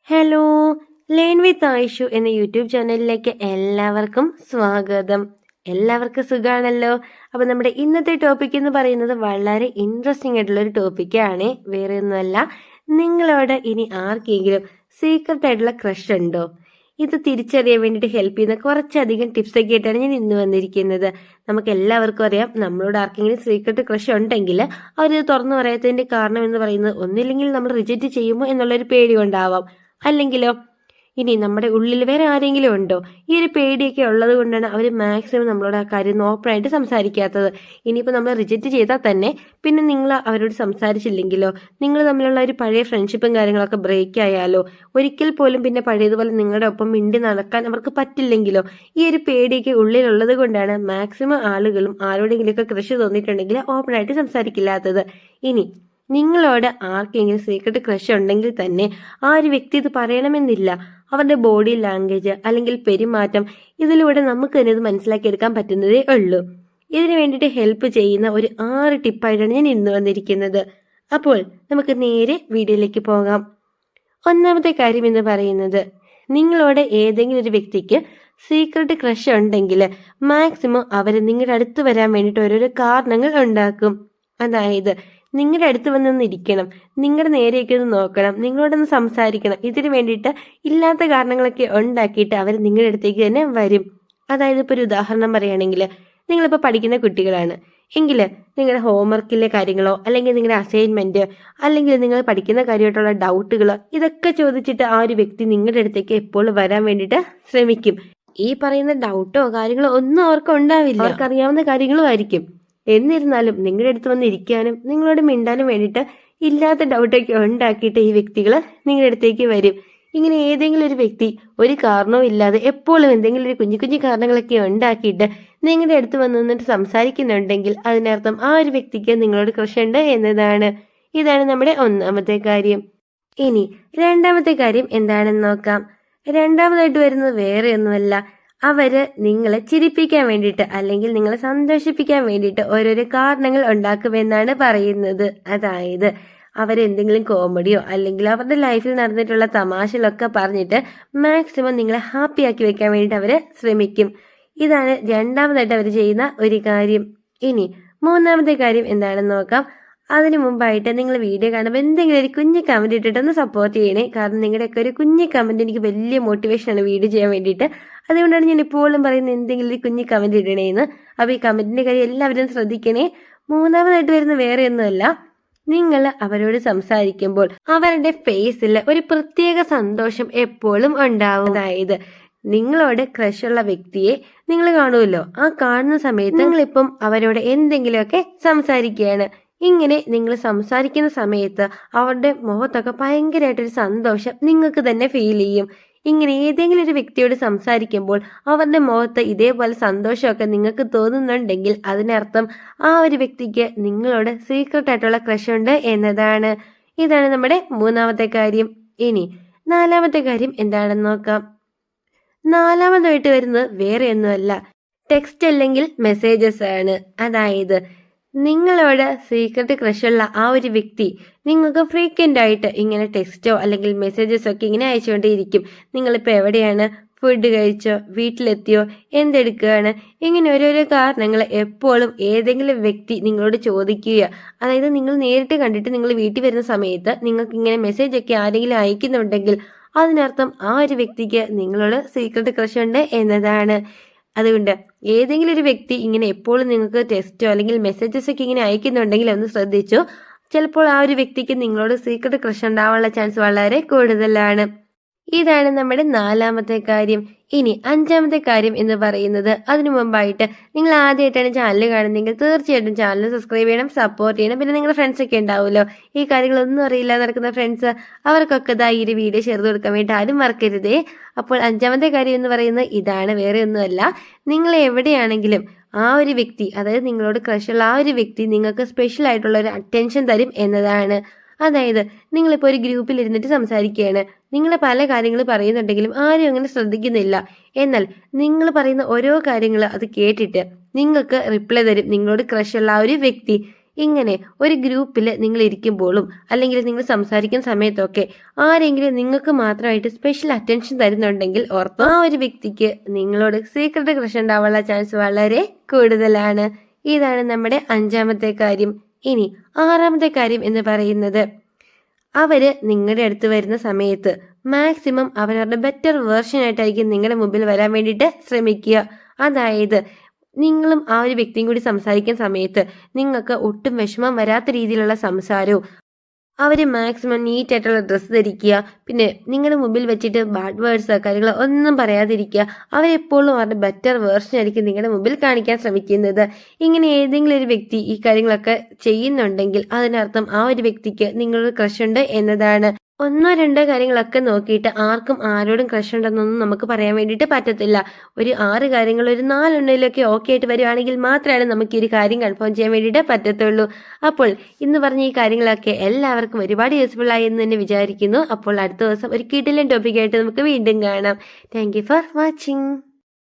Hello, learn with Ayishu എന്ന YouTube ചാനലിലേക്ക് എല്ലാവർക്കും സ്വാഗതം. എല്ലാവർക്കും സുഖാണല്ലോ. അപ്പൊ നമ്മുടെ ഇന്നത്തെ ടോപ്പിക് എന്ന് പറയുന്നത് വളരെ ഇൻട്രസ്റ്റിംഗ് ആയിട്ടുള്ള ഒരു ടോപ്പിക്കാണ്. വേറെ ഒന്നുമല്ല, നിങ്ങളോട് ഇനി ആർക്കെങ്കിലും സീക്രട്ട് ആയിട്ടുള്ള ക്രഷ് ഉണ്ടോ? ഇത് തിരിച്ചറിയാൻ വേണ്ടിയിട്ട് ഹെൽപ്പ് ചെയ്യുന്ന കുറച്ചധികം ടിപ്സ് ഒക്കെ ആയിട്ടാണ് ഞാൻ ഇന്ന് വന്നിരിക്കുന്നത്. നമുക്ക് എല്ലാവർക്കും അറിയാം, നമ്മളോട് ആർക്കെങ്കിലും സീക്രട്ട് ക്രഷ് ഉണ്ടെങ്കിൽ അവരിത് തുറന്നു പറയാത്തതിന്റെ കാരണം എന്ന് പറയുന്നത് ഒന്നില്ലെങ്കിൽ നമ്മൾ റിജക്റ്റ് ചെയ്യുമോ എന്നുള്ളൊരു പേടി കൊണ്ടാവാം, അല്ലെങ്കിലോ ഇനി നമ്മുടെ ഉള്ളിൽ വേറെ ആരെങ്കിലും ഉണ്ടോ, ഈ ഒരു പേടിയൊക്കെ ഉള്ളത് കൊണ്ടാണ് അവർ മാക്സിമം നമ്മളോട് ആ കാര്യം ഓപ്പൺ ആയിട്ട് സംസാരിക്കാത്തത്. ഇനിയിപ്പോൾ നമ്മൾ റിജക്റ്റ് ചെയ്താൽ തന്നെ പിന്നെ നിങ്ങൾ അവരോട് സംസാരിച്ചില്ലെങ്കിലോ, നിങ്ങൾ തമ്മിലുള്ള ഒരു പഴയ ഫ്രണ്ട്ഷിപ്പും കാര്യങ്ങളൊക്കെ ബ്രേക്ക് ആയാലോ, ഒരിക്കൽ പോലും പിന്നെ പഴയതുപോലെ നിങ്ങളുടെ ഒപ്പം മിണ്ടി നടക്കാൻ അവർക്ക് പറ്റില്ലെങ്കിലോ, ഈ ഒരു പേടിയൊക്കെ ഉള്ളിലുള്ളത് കൊണ്ടാണ് മാക്സിമം ആളുകളും ആരോടെങ്കിലുമൊക്കെ ക്രഷ് തോന്നിയിട്ടുണ്ടെങ്കിൽ ഓപ്പൺ ആയിട്ട് സംസാരിക്കില്ലാത്തത്. ഇനി നിങ്ങളോട് ആർക്കെങ്കിലും സീക്രട്ട് ക്രഷ് ഉണ്ടെങ്കിൽ തന്നെ ആ ഒരു വ്യക്തി ഇത് പറയണമെന്നില്ല. അവരുടെ ബോഡി ലാംഗ്വേജ് അല്ലെങ്കിൽ പെരുമാറ്റം, ഇതിലൂടെ നമുക്ക് തന്നെ ഇത് മനസ്സിലാക്കിയെടുക്കാൻ പറ്റുന്നതേ ഉള്ളൂ. ഇതിനു വേണ്ടിയിട്ട് ഹെൽപ്പ് ചെയ്യുന്ന ഒരു 6 ടിപ്പായിട്ടാണ് ഞാൻ ഇന്ന് വന്നിരിക്കുന്നത്. അപ്പോൾ നമുക്ക് നേരെ വീഡിയോയിലേക്ക് പോകാം. ഒന്നാമത്തെ കാര്യം എന്ന് പറയുന്നത്, നിങ്ങളോട് ഏതെങ്കിലും ഒരു വ്യക്തിക്ക് സീക്രട്ട് ക്രഷ് ഉണ്ടെങ്കിൽ മാക്സിമം അവരെ നിങ്ങളുടെ അടുത്ത് വരാൻ വേണ്ടിയിട്ട് ഓരോരോ കാരണങ്ങൾ ഉണ്ടാക്കും. അതായത് നിങ്ങളുടെ അടുത്ത് വന്നൊന്ന് ഇരിക്കണം, നിങ്ങളുടെ നേരെയൊക്കെ ഒന്ന് നോക്കണം, നിങ്ങളോടൊന്ന് സംസാരിക്കണം. ഇതിന് വേണ്ടിയിട്ട് ഇല്ലാത്ത കാരണങ്ങളൊക്കെ ഉണ്ടാക്കിയിട്ട് അവർ നിങ്ങളുടെ അടുത്തേക്ക് തന്നെ വരും. അതായത് ഇപ്പോൾ ഒരു ഉദാഹരണം പറയുകയാണെങ്കിൽ, നിങ്ങളിപ്പോൾ പഠിക്കുന്ന കുട്ടികളാണ് എങ്കിൽ നിങ്ങളുടെ ഹോംവർക്കിലെ കാര്യങ്ങളോ അല്ലെങ്കിൽ നിങ്ങളുടെ അസൈൻമെന്റ് അല്ലെങ്കിൽ നിങ്ങൾ പഠിക്കുന്ന കാര്യമായിട്ടുള്ള ഡൗട്ടുകളോ ഇതൊക്കെ ചോദിച്ചിട്ട് ആ ഒരു വ്യക്തി നിങ്ങളുടെ അടുത്തേക്ക് എപ്പോഴും വരാൻ വേണ്ടിയിട്ട് ശ്രമിക്കും. ഈ പറയുന്ന ഡൗട്ടോ കാര്യങ്ങളോ ഒന്നും അവർക്ക് ഉണ്ടാവില്ല, അവർക്കറിയാവുന്ന കാര്യങ്ങളും ആയിരിക്കും. എന്നിരുന്നാലും നിങ്ങളുടെ അടുത്ത് വന്ന് ഇരിക്കാനും നിങ്ങളോട് മിണ്ടാനും വേണ്ടിയിട്ട് ഇല്ലാത്ത ഡൗട്ടൊക്കെ ഉണ്ടാക്കിയിട്ട് ഈ വ്യക്തികൾ നിങ്ങളുടെ അടുത്തേക്ക് വരും. ഇങ്ങനെ ഏതെങ്കിലും ഒരു വ്യക്തി ഒരു കാരണവും ഇല്ലാതെ എപ്പോഴും എന്തെങ്കിലും ഒരു കുഞ്ഞു കുഞ്ഞു കാരണങ്ങളൊക്കെ ഉണ്ടാക്കിയിട്ട് നിങ്ങളുടെ അടുത്ത് വന്ന് നിന്നിട്ട് സംസാരിക്കുന്നുണ്ടെങ്കിൽ അതിനർത്ഥം ആ ഒരു വ്യക്തിക്ക് നിങ്ങളോട് ക്രഷ് ഉണ്ട് എന്നതാണ്. ഇതാണ് നമ്മുടെ ഒന്നാമത്തെ കാര്യം. ഇനി രണ്ടാമത്തെ കാര്യം എന്താണെന്ന് നോക്കാം. രണ്ടാമതായിട്ട് വരുന്നത് വേറെ ഒന്നുമല്ല, അവര് നിങ്ങളെ ചിരിപ്പിക്കാൻ വേണ്ടിയിട്ട് അല്ലെങ്കിൽ നിങ്ങളെ സന്തോഷിപ്പിക്കാൻ വേണ്ടിയിട്ട് ഓരോരോ കാരണങ്ങൾ ഉണ്ടാക്കുമെന്നാണ് പറയുന്നത്. അതായത് അവരെന്തെങ്കിലും കോമഡിയോ അല്ലെങ്കിൽ അവരുടെ ലൈഫിൽ നടന്നിട്ടുള്ള തമാശകളൊക്കെ പറഞ്ഞിട്ട് മാക്സിമം നിങ്ങളെ ഹാപ്പി ആക്കി വെക്കാൻ വേണ്ടിയിട്ട് അവർ ശ്രമിക്കും. ഇതാണ് രണ്ടാമതായിട്ട് അവർ ചെയ്യുന്ന ഒരു കാര്യം. ഇനി മൂന്നാമത്തെ കാര്യം എന്താണെന്ന് നോക്കാം. അതിനു മുമ്പായിട്ട് നിങ്ങൾ വീഡിയോ കാണുമ്പോൾ എന്തെങ്കിലും ഒരു കുഞ്ഞു കമന്റ് ഇട്ടിട്ടൊന്ന് സപ്പോർട്ട് ചെയ്യണേ. കാരണം നിങ്ങളുടെയൊക്കെ ഒരു കുഞ്ഞു കമന്റ് എനിക്ക് വലിയ മോട്ടിവേഷനാണ് വീഡിയോ ചെയ്യാൻ വേണ്ടിയിട്ട്. അതുകൊണ്ടാണ് ഞാൻ ഇപ്പോഴും പറയുന്നത് എന്തെങ്കിലും ഒരു കുഞ്ഞു കമന്റ് ഇടണേന്ന്. അപ്പോൾ ഈ കമന്റിന്റെ കാര്യം എല്ലാവരും ശ്രദ്ധിക്കണേ. മൂന്നാമതായിട്ട് വരുന്ന വേറെ ഒന്നുമല്ല, നിങ്ങൾ അവരോട് സംസാരിക്കുമ്പോൾ അവരുടെ ഫേസിൽ ഒരു പ്രത്യേക സന്തോഷം എപ്പോഴും ഉണ്ടാവും. അതായത് നിങ്ങളോട് ക്രഷുള്ള വ്യക്തിയെ നിങ്ങൾ കാണുമല്ലോ, ആ കാണുന്ന സമയത്ത് നിങ്ങളിപ്പം അവരോട് എന്തെങ്കിലുമൊക്കെ സംസാരിക്കുകയാണ്. ഇങ്ങനെ നിങ്ങൾ സംസാരിക്കുന്ന സമയത്ത് അവരുടെ മുഖത്തൊക്കെ ഭയങ്കരമായിട്ടൊരു സന്തോഷം നിങ്ങൾക്ക് തന്നെ ഫീൽ ചെയ്യും. ഇങ്ങനെ ഏതെങ്കിലും ഒരു വ്യക്തിയോട് സംസാരിക്കുമ്പോൾ അവരുടെ മുഖത്ത് ഇതേപോലെ സന്തോഷമൊക്കെ നിങ്ങൾക്ക് തോന്നുന്നുണ്ടെങ്കിൽ അതിനർത്ഥം ആ ഒരു വ്യക്തിക്ക് നിങ്ങളോട് സീക്രട്ട് ആയിട്ടുള്ള ക്രഷ് ഉണ്ട് എന്നതാണ്. ഇതാണ് നമ്മുടെ മൂന്നാമത്തെ കാര്യം. ഇനി നാലാമത്തെ കാര്യം എന്താണെന്ന് നോക്കാം. നാലാമതായിട്ട് വരുന്നത് വേറെ ഒന്നുമല്ല, ടെക്സ്റ്റ് അല്ലെങ്കിൽ മെസ്സേജസ് ആണ്. അതായത് നിങ്ങളോട് സീക്രട്ട് ക്രഷുള്ള ആ ഒരു വ്യക്തി നിങ്ങൾക്ക് ഫ്രീക്വന്റ് ആയിട്ട് ഇങ്ങനെ ടെക്സ്റ്റോ അല്ലെങ്കിൽ മെസ്സേജസോ ഒക്കെ ഇങ്ങനെ അയച്ചുകൊണ്ടേയിരിക്കും. നിങ്ങളിപ്പോൾ എവിടെയാണ്, ഫുഡ് കഴിച്ചോ, വീട്ടിലെത്തിയോ, എന്തെടുക്കുകയാണ്, ഇങ്ങനെ ഓരോരോ കാരണങ്ങൾ എപ്പോഴും ഏതെങ്കിലും വ്യക്തി നിങ്ങളോട് ചോദിക്കുക. അതായത് നിങ്ങൾ നേരിട്ട് കണ്ടിട്ട് നിങ്ങൾ വീട്ടിൽ വരുന്ന സമയത്ത് നിങ്ങൾക്ക് ഇങ്ങനെ മെസ്സേജ് ഒക്കെ ആരെങ്കിലും അയക്കുന്നുണ്ടെങ്കിൽ അതിനർത്ഥം ആ ഒരു വ്യക്തിക്ക് നിങ്ങളോട് സീക്രട്ട് ക്രഷ് ഉണ്ട് എന്നതാണ്. അതുകൊണ്ട് ഏതെങ്കിലും ഒരു വ്യക്തി ഇങ്ങനെ എപ്പോഴും നിങ്ങൾക്ക് ടെക്സ്റ്റോ അല്ലെങ്കിൽ മെസ്സേജസ് ഒക്കെ ഇങ്ങനെ അയക്കുന്നുണ്ടെങ്കിൽ ഒന്ന് ശ്രദ്ധിച്ചോ. ചിലപ്പോൾ ആ ഒരു വ്യക്തിക്ക് നിങ്ങളോട് സീക്രട്ട് ക്രഷ് ഉണ്ടാവാനുള്ള ചാൻസ് വളരെ കൂടുതലാണ്. ഇതാണ് നമ്മുടെ നാലാമത്തെ കാര്യം. ഇനി അഞ്ചാമത്തെ കാര്യം എന്ന് പറയുന്നത്, അതിനു മുമ്പായിട്ട് നിങ്ങൾ ആദ്യമായിട്ടാണ് ചാനൽ കാണുന്നതെങ്കിൽ തീർച്ചയായിട്ടും ചാനൽ സബ്സ്ക്രൈബ് ചെയ്യണം, സപ്പോർട്ട് ചെയ്യണം. പിന്നെ നിങ്ങളുടെ ഫ്രണ്ട്സ് ഒക്കെ ഉണ്ടാവുമല്ലോ, ഈ കാര്യങ്ങളൊന്നും അറിയില്ല നടക്കുന്ന ഫ്രണ്ട്സ്, അവർക്കൊക്കെ ഈ ഒരു വീഡിയോ ഷെയർ ചെയ്ത് കൊടുക്കാൻ വേണ്ടി ആരും മറക്കരുതേ. അപ്പോൾ അഞ്ചാമത്തെ കാര്യം എന്ന് പറയുന്നത് ഇതാണ്, വേറെ ഒന്നുമല്ല, നിങ്ങൾ എവിടെയാണെങ്കിലും ആ ഒരു വ്യക്തി, അതായത് നിങ്ങളോട് ക്രഷുള്ള ആ ഒരു വ്യക്തി നിങ്ങൾക്ക് സ്പെഷ്യൽ ആയിട്ടുള്ള ഒരു അറ്റൻഷൻ തരും എന്നതാണ്. അതായത് നിങ്ങളിപ്പോൾ ഒരു ഗ്രൂപ്പിൽ ഇരുന്നിട്ട് സംസാരിക്കുകയാണ്, നിങ്ങൾ പല കാര്യങ്ങൾ പറയുന്നുണ്ടെങ്കിലും ആരും അങ്ങനെ ശ്രദ്ധിക്കുന്നില്ല. എന്നാൽ നിങ്ങൾ പറയുന്ന ഓരോ കാര്യങ്ങൾ അത് കേട്ടിട്ട് നിങ്ങൾക്ക് റിപ്ലൈ തരും നിങ്ങളോട് ക്രഷുള്ള ആ ഒരു വ്യക്തി. ഇങ്ങനെ ഒരു ഗ്രൂപ്പിൽ നിങ്ങൾ ഇരിക്കുമ്പോഴും അല്ലെങ്കിൽ നിങ്ങൾ സംസാരിക്കുന്ന സമയത്തൊക്കെ ആരെങ്കിലും നിങ്ങൾക്ക് മാത്രമായിട്ട് സ്പെഷ്യൽ അറ്റൻഷൻ തരുന്നുണ്ടെങ്കിൽ ഓർത്തോ, ആ ഒരു വ്യക്തിക്ക് നിങ്ങളോട് സീക്രട്ട് ക്രഷ് ഉണ്ടാവാനുള്ള ചാൻസ് വളരെ കൂടുതലാണ്. ഇതാണ് നമ്മുടെ 5ാമത്തെ കാര്യം. ഇനി 6ാമത്തെ കാര്യം എന്ന് പറയുന്നത്, അവര് നിങ്ങളുടെ അടുത്ത് വരുന്ന സമയത്ത് മാക്സിമം അവരവരുടെ ബെറ്റർ വേർഷൻ ആയിട്ടായിരിക്കും നിങ്ങളുടെ മുമ്പിൽ വരാൻ വേണ്ടിയിട്ട് ശ്രമിക്കുക. അതായത് നിങ്ങളും ആ ഒരു വ്യക്തിയും കൂടി സംസാരിക്കുന്ന സമയത്ത് നിങ്ങൾക്ക് ഒട്ടും വിഷമം വരാത്ത രീതിയിലുള്ള സംസാരവും, അവർ മാക്സിമം നീറ്റ് ആയിട്ടുള്ള ഡ്രസ്സ് ധരിക്കുക, പിന്നെ നിങ്ങളുടെ മുമ്പിൽ വെച്ചിട്ട് ബാഡ് വേർഡ്സ് കാര്യങ്ങൾ ഒന്നും പറയാതിരിക്കുക. അവരെപ്പോഴും അവരുടെ ബെറ്റർ വേർഷൻ ആയിരിക്കും നിങ്ങളുടെ മുമ്പിൽ കാണിക്കാൻ ശ്രമിക്കുന്നത്. ഇങ്ങനെ ഏതെങ്കിലും ഒരു വ്യക്തി ഈ കാര്യങ്ങളൊക്കെ ചെയ്യുന്നുണ്ടെങ്കിൽ അതിനർത്ഥം ആ ഒരു വ്യക്തിക്ക് നിങ്ങളൊരു ക്രഷ് ഉണ്ട് എന്നതാണ്. 1 2 കാര്യങ്ങളൊക്കെ നോക്കിയിട്ട് ആർക്കും ആരോടും ക്രഷ് ഉണ്ടെന്നൊന്നും നമുക്ക് പറയാൻ വേണ്ടിയിട്ട് പറ്റത്തില്ല. ഒരു 6 കാര്യങ്ങൾ ഒരു 4 എണ്ണയിലൊക്കെ ഓക്കെ ആയിട്ട് വരുവാണെങ്കിൽ മാത്രമാണ് നമുക്ക് ഈ ഒരു കാര്യം കൺഫേം ചെയ്യാൻ വേണ്ടിയിട്ട് പറ്റത്തുള്ളൂ. അപ്പോൾ ഇന്ന് പറഞ്ഞ ഈ കാര്യങ്ങളൊക്കെ എല്ലാവർക്കും ഒരുപാട് യൂസ്ഫുൾ ആയി എന്ന് തന്നെ വിചാരിക്കുന്നു. അപ്പോൾ അടുത്ത ദിവസം ഒരു കിടിലൻ ടോപ്പിക്കായിട്ട് നമുക്ക് വീണ്ടും കാണാം. Thank you for watching.